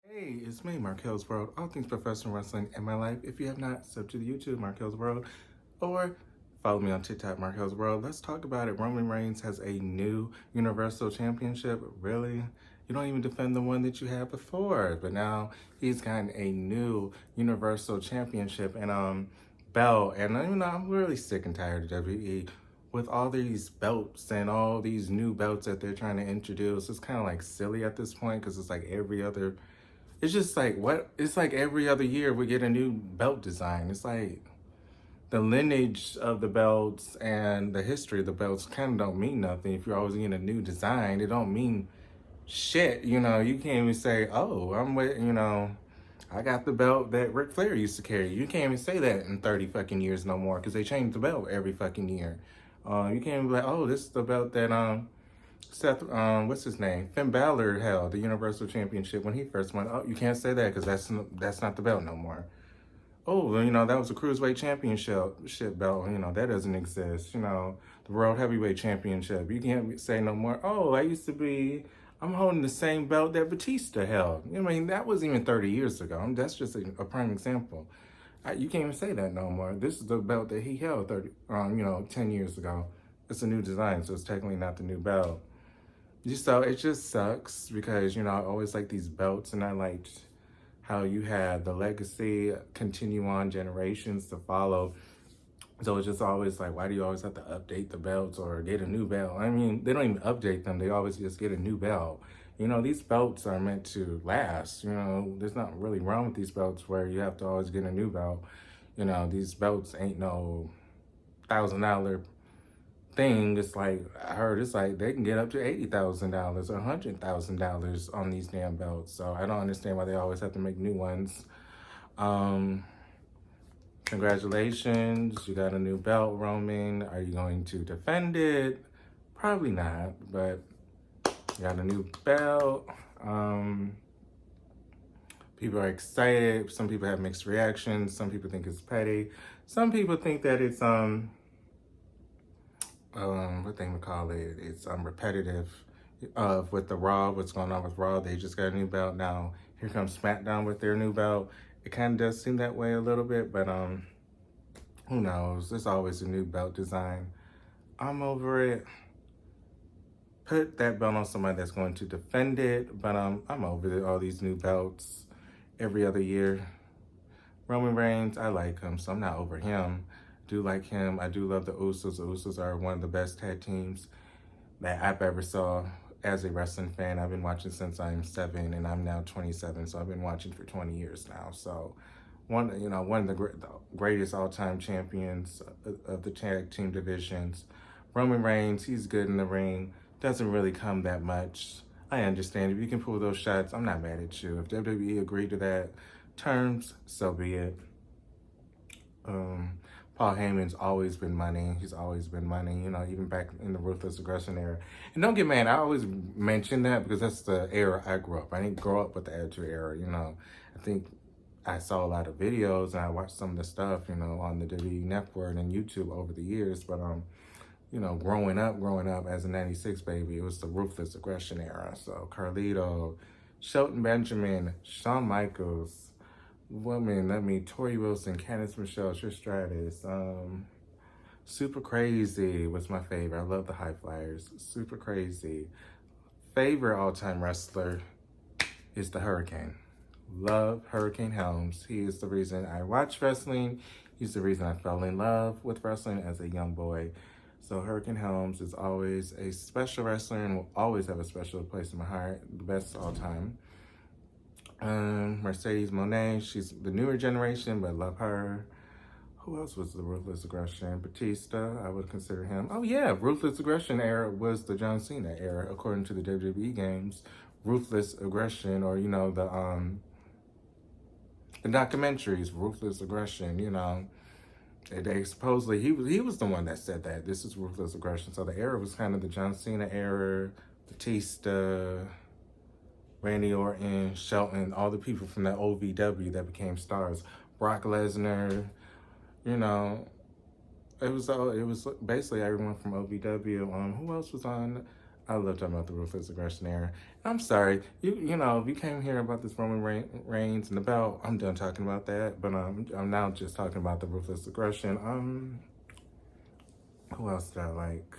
Hey, it's me, Marquelworld, all things professional wrestling in my life. If you have not, sub to the YouTube, Marquelworld, or follow me on TikTok, Marquelworld. Let's talk about it. Roman Reigns has a new Universal Championship. Really? You don't even defend the one that you had before, but now he's gotten a new Universal Championship and belt. And I'm really sick and tired of WWE with all these belts and all these new belts that they're trying to introduce. It's kind of like silly at this point because it's like every other it's just like what it's like every other year we get a new belt design. It's like the lineage of the belts and the history of the belts kind of don't mean nothing. If you're always getting a new design, it don't mean shit. You can't even say, "Oh, I'm with," I got the belt that Ric Flair used to carry. You can't even say that in 30 fucking years no more because they change the belt every fucking year. You can't even be like, "Oh, this is the belt that Seth, what's his name? Finn Balor held the Universal Championship when he first won. Oh, you can't say that because that's not the belt no more. Oh, well, that was a Cruiserweight Championship belt. That doesn't exist. The World Heavyweight Championship. You can't say no more. Oh, I'm holding the same belt that Batista held. That wasn't even 30 years ago. That's just a prime example. You can't even say that no more. This is the belt that he held 10 years ago. It's a new design, so it's technically not the new belt. So it just sucks because, I always like these belts and I liked how you had the legacy continue on generations to follow. So it's just always like, why do you always have to update the belts or get a new belt? They don't even update them. They always just get a new belt. These belts are meant to last. There's not really wrong with these belts where you have to always get a new belt. These belts ain't no $1,000 thing. It's like I heard it's like they can get up to $80,000 or $100,000 on these damn belts. So I don't understand why they always have to make new ones. Um, Congratulations, you got a new belt, Roman. Are you going to defend it? Probably not, but you got a new belt. People are excited. Some people have mixed reactions. Some people think it's petty. Some people think that it's what they would call it? It's repetitive of with the Raw, what's going on with Raw. They just got a new belt. Now here comes SmackDown with their new belt. It kind of does seem that way a little bit, but who knows? There's always a new belt design. I'm over it. Put that belt on somebody that's going to defend it, but I'm over all these new belts every other year. Roman Reigns, I like him, so I'm not over him. Do like him. I do love the Usos. The Usos are one of the best tag teams that I've ever saw as a wrestling fan. I've been watching since I'm 7 and I'm now 27, so I've been watching for 20 years now. So one of the greatest all-time champions of the tag team divisions. Roman Reigns, he's good in the ring. Doesn't really come that much. I understand if you can pull those shots, I'm not mad at you. If WWE agreed to that terms, so be it. Paul Heyman's always been money. He's always been money, even back in the Ruthless Aggression era. And don't get mad, I always mention that because that's the era I grew up. I didn't grow up with the Attitude Era, I think I saw a lot of videos and I watched some of the stuff, on the WWE Network and YouTube over the years. But, growing up as a 96 baby, it was the Ruthless Aggression era. So Carlito, Shelton Benjamin, Shawn Michaels, Tori Wilson, Candice Michelle, Trish Stratus, Super Crazy was my favorite. I love the High Flyers. Super Crazy. Favorite all-time wrestler is the Hurricane. Love Hurricane Helms. He is the reason I watch wrestling. He's the reason I fell in love with wrestling as a young boy. So Hurricane Helms is always a special wrestler and will always have a special place in my heart. The best all time. Mercedes Moné, she's the newer generation, but love her. Who else was the Ruthless Aggression? Batista, I would consider him. Oh yeah, Ruthless Aggression era was the John Cena era, according to the WWE games. Ruthless Aggression, or the documentaries, Ruthless Aggression. They supposedly he was the one that said that this is Ruthless Aggression. So the era was kind of the John Cena era, Batista, Randy Orton, Shelton, all the people from that OVW that became stars. Brock Lesnar, it was basically everyone from OVW. Who else was on? I love talking about the ruthless aggression era. I'm sorry, you know, if you came here about this Roman Reigns and the belt, I'm done talking about that. But I'm now just talking about the ruthless aggression. Who else did I like?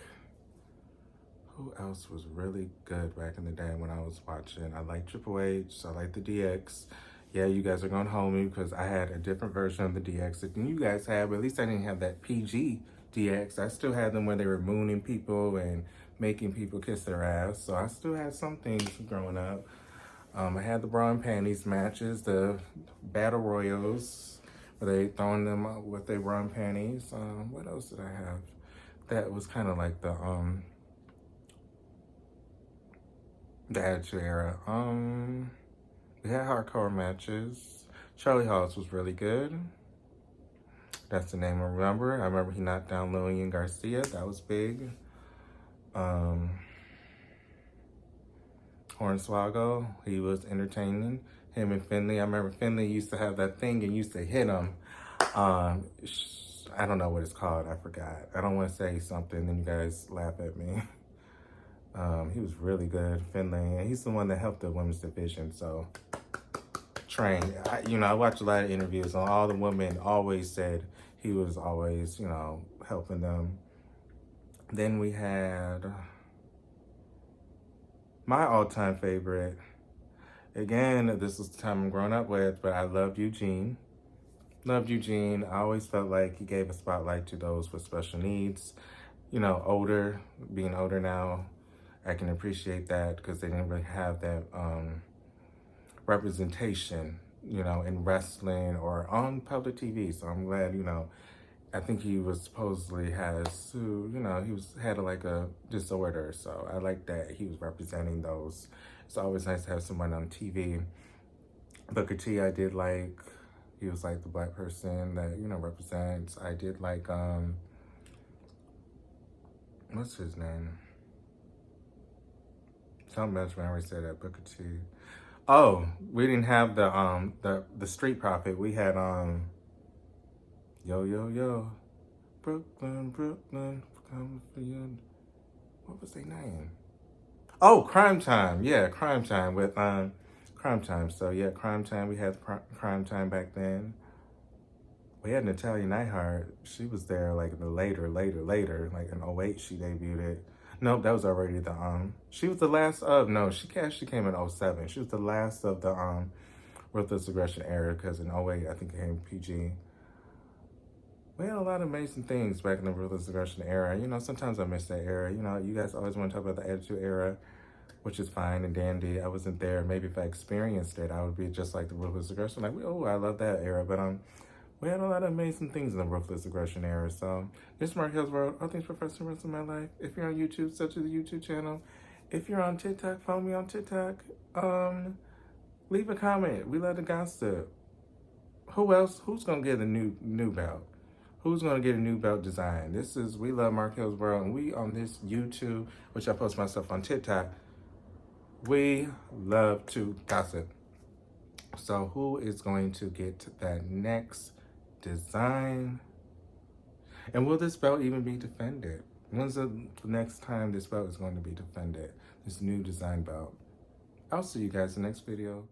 Who else was really good back in the day when I was watching? I like Triple H. I like the DX. Yeah, you guys are going to hold me because I had a different version of the DX than you guys had, but at least I didn't have that PG DX. I still had them where they were mooning people and making people kiss their ass. So I still had some things growing up. I had the bra and panties matches, the battle royals, where they throwing them out with their bra and panties. What else did I have? That was kind of like the Attitude Era. We had hardcore matches. Charlie Hawes was really good. That's the name I remember. I remember he knocked down Lillian Garcia. That was big. Hornswoggle, he was entertaining. Him and Finley. I remember Finley used to have that thing and used to hit him. I don't know what it's called. I forgot. I don't want to say something and you guys laugh at me. He was really good, Finley. And he's the one that helped the women's division, so train. I watched a lot of interviews and all the women always said he was always, helping them. Then we had my all-time favorite. Again, this was the time I'm growing up with, but I loved Eugene. Loved Eugene. I always felt like he gave a spotlight to those with special needs. Being older now, I can appreciate that because they didn't really have that representation, in wrestling or on public TV. So I'm glad, I think he was supposedly had like a disorder. So I like that he was representing those. It's always nice to have someone on TV. Booker T, I did like, he was like the black person that, represents. I did like, what's his name? Some Benjamin already said that, Booker T. Oh, we didn't have the Street Profit. We had Yo Yo Yo, Brooklyn, coming for you. What was their name? Oh, Crime Time. Yeah, Crime Time with Crime Time. So yeah, Crime Time. We had Crime Time back then. We had Natalia Neidhart. She was there like in the later, like in '08 she debuted it. Nope, that was already the she was the last of, no, she actually came in '07. She was the last of the Ruthless Aggression era because in '08 I think it came PG. We had a lot of amazing things back in the Ruthless Aggression era. Sometimes I miss that era. You guys always want to talk about the Attitude Era, which is fine and dandy. I wasn't there. Maybe if I experienced it, I would be just like the Ruthless Aggression. Like, oh, I love that era. But we had a lot of amazing things in the Ruthless Aggression era. So this is Marquelworld. All things professional rest of my life. If you're on YouTube, subscribe to the YouTube channel. If you're on TikTok, follow me on TikTok. Leave a comment. We love to gossip. Who else? Who's gonna get a new belt? Who's gonna get a new belt design? This is We Love Marquelworld, and we on this YouTube, which I post myself on TikTok. We love to gossip. So who is going to get that next design? And will this belt even be defended? When's the next time this belt is going to be defended? This new design belt. I'll see you guys in the next video.